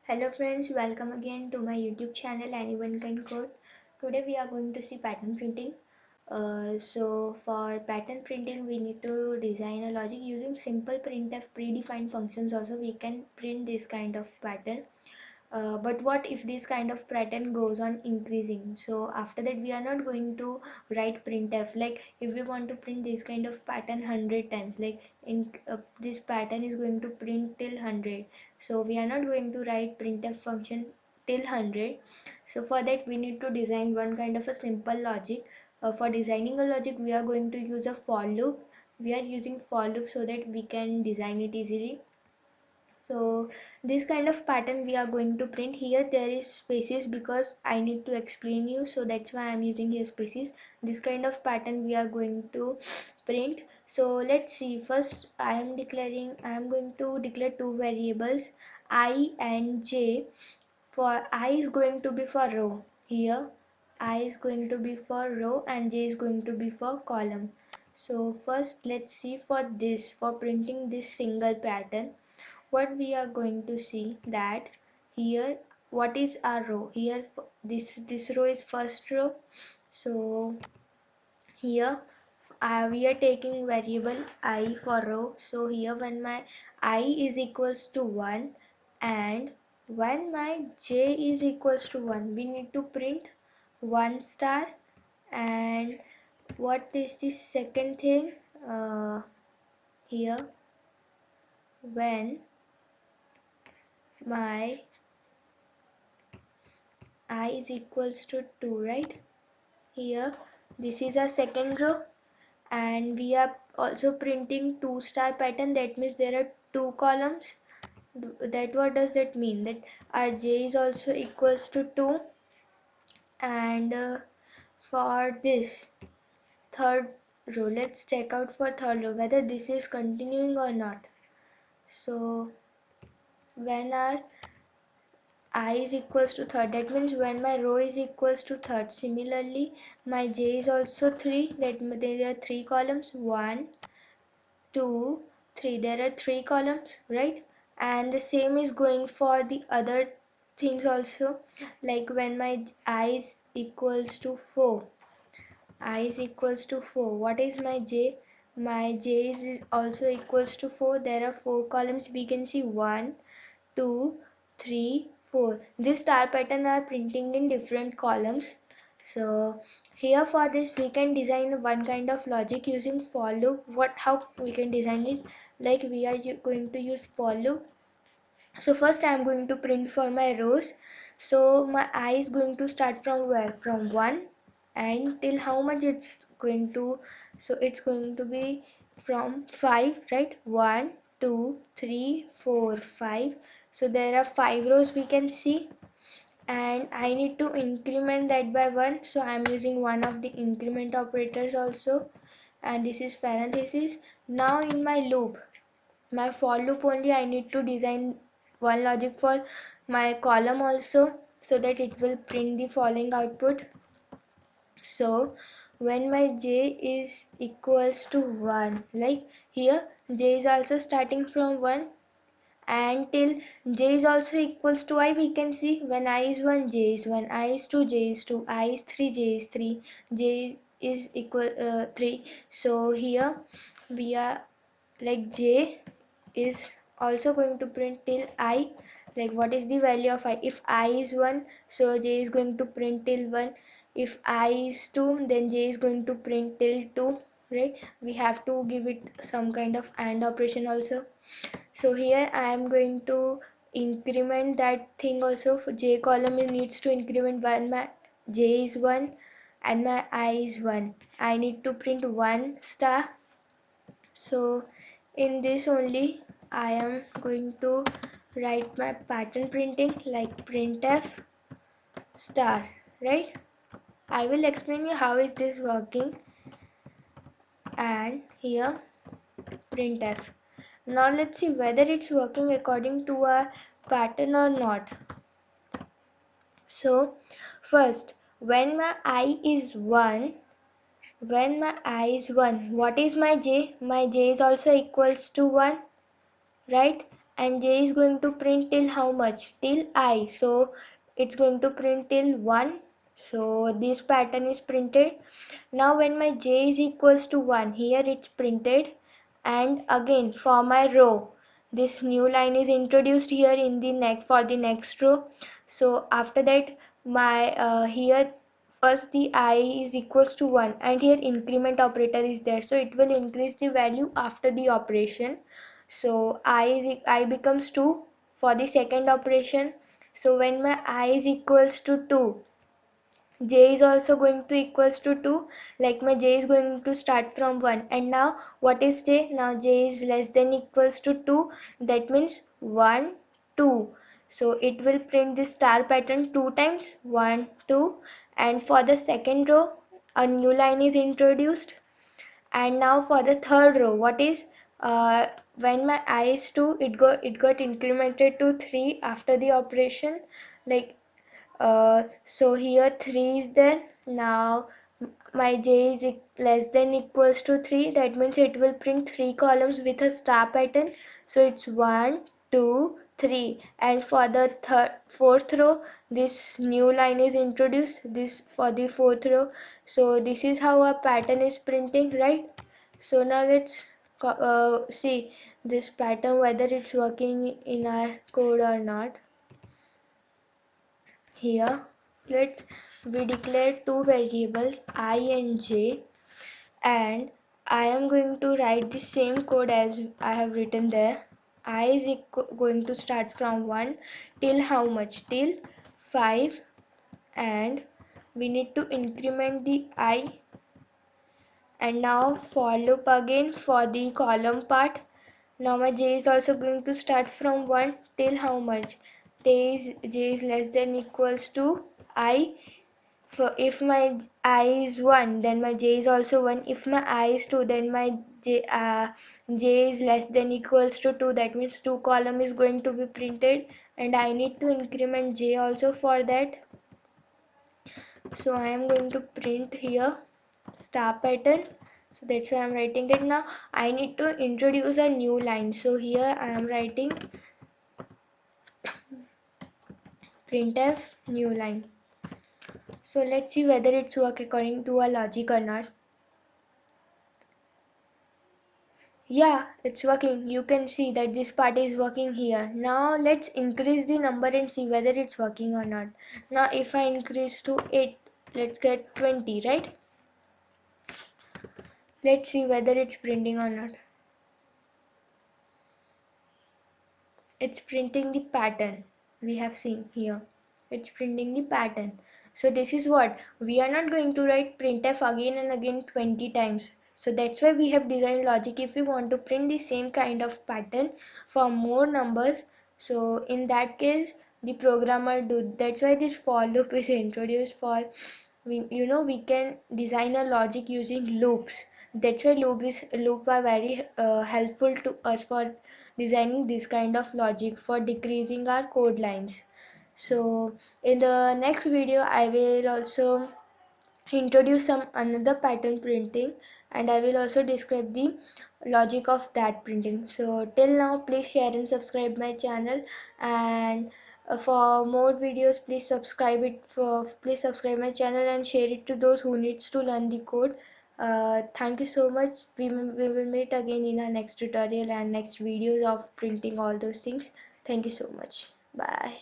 Hello friends, welcome again to my YouTube channel Anyone Can Code. Today we are going to see pattern printing. So for pattern printing we need to design a logic using simple printf predefined functions. Also we can print this kind of pattern. But what if this kind of pattern goes on increasing? So after that we are not going to write printf. Like if we want to print this kind of pattern 100 times, like in this pattern is going to print till 100, so we are not going to write printf function till 100. So for that we need to design one kind of a simple logic. For designing a logic we are going to use a for loop. We are using for loop so that we can design it easily. So this kind of pattern we are going to print. Here there is spaces because I need to explain you, so that's why I'm using here spaces. This kind of pattern we are going to print. So let's see. First I am going to declare two variables, I and j. For I is going to be for row. Here I is going to be for row and j is going to be for column. So first let's see for this, for printing this single pattern, what we are going to see that here what is our row. Here this row is first row. So here we are taking variable I for row. So here when my I is equals to 1 and when my j is equals to 1, we need to print 1 star. And what is the second thing? Here when my I is equals to 2, right? Here this is our second row and we are also printing 2 star pattern. That means there are two columns. That what does that mean? That our j is also equals to 2. And for this third row, let's check out for third row whether this is continuing or not. So when our I is equals to third, that means when my row is equals to third. Similarly my j is also 3, that there are 3 columns, 1 2 3, there are 3 columns, right? And the same is going for the other things also. Like when my I is equals to 4, I is equals to 4, what is my j? My j is also equals to 4. There are 4 columns, we can see 1 2 3 4. This star pattern are printing in different columns. So here for this we can design one kind of logic using for loop. How we can design it? Like we are going to use for loop. So first I am going to print for my rows. So my I is going to start from where? From 1 and till how much it's going to. So it's going to be from 5, right? 1 2 3 4 5. So there are 5 rows we can see, and I need to increment that by 1. So I am using one of the increment operators also, and this is parenthesis. Now in my loop, my for loop only, I need to design one logic for my column also, so that it will print the following output. So when my j is equals to 1, like here j is also starting from 1 and till j is also equals to I, we can see when I is 1 j is 1, I is 2 j is 2, I is 3 j is 3, j is equal 3. So here we are like j is also going to print till I. Like what is the value of I? If I is 1, so j is going to print till 1. If I is 2, then j is going to print till 2, right? We have to give it some kind of AND operation also. So here I am going to increment that thing also. For j column it needs to increment when my j is 1 and my I is 1. I need to print 1 star. So in this only I am going to write my pattern printing like printf star, right? I will explain you how is this working. And here printf. Now let's see whether it's working according to our pattern or not. So first when my I is 1, what is my j? My j is also equals to 1, right? and j is going to print till how much? Till I. So it's going to print till 1. So this pattern is printed. Now when my j is equals to 1, here it's printed, and again for my row this new line is introduced here in the next row. So after that my here first the I is equals to 1, and here increment operator is there, so it will increase the value after the operation. So I becomes 2 for the second operation. So when my I is equals to 2, j is also going to equals to 2, like my j is going to start from 1, and now what is j? Now j is less than equals to 2, that means 1 2. So it will print this star pattern 2 times, 1 2, and for the second row a new line is introduced. And now for the third row, what is when my I is 2, it got incremented to 3 after the operation, like so here 3 is there. Now my j is less than equals to 3, that means it will print 3 columns with a star pattern. So it's 1 2 3, and for the fourth row this new line is introduced, this for the fourth row. So this is how a pattern is printing, right? So now let's see this pattern whether it's working in our code or not. Here we declare two variables I and j, and I am going to write the same code as I have written there. I is going to start from 1 till how much? Till 5, and we need to increment the I. And now for loop again for the column part. Now my j is also going to start from 1 till how much? J is less than equals to I. For if my I is 1, then my j is also 1. If my I is 2, then my j is less than equals to 2. That means 2 column is going to be printed, and I need to increment j also for that. So I am going to print here star pattern. So that's why I'm writing that. Now I need to introduce a new line. So here I am writing printf new line. So let's see whether it's work according to our logic or not. Yeah, it's working. You can see that this part is working here. Now let's increase the number and see whether it's working or not. Now if I increase to 8, let's get 20, right? Let's see whether it's printing or not. It's printing the pattern we have seen here. It's printing the pattern. So this is what we are not going to write printf again and again 20 times. So that's why we have designed logic. If we want to print the same kind of pattern for more numbers, so in that case the programmer do. That's why this for loop is introduced. For we can design a logic using loops. That's why loop are very helpful to us for designing this kind of logic for decreasing our code lines. So in the next video I will also introduce some another pattern printing, and I will also describe the logic of that printing. So till now please share and subscribe my channel, and for more videos please subscribe my channel and share it to those who needs to learn the code. Thank you so much. We will meet again in our next tutorial and next videos of printing all those things. Thank you so much. Bye.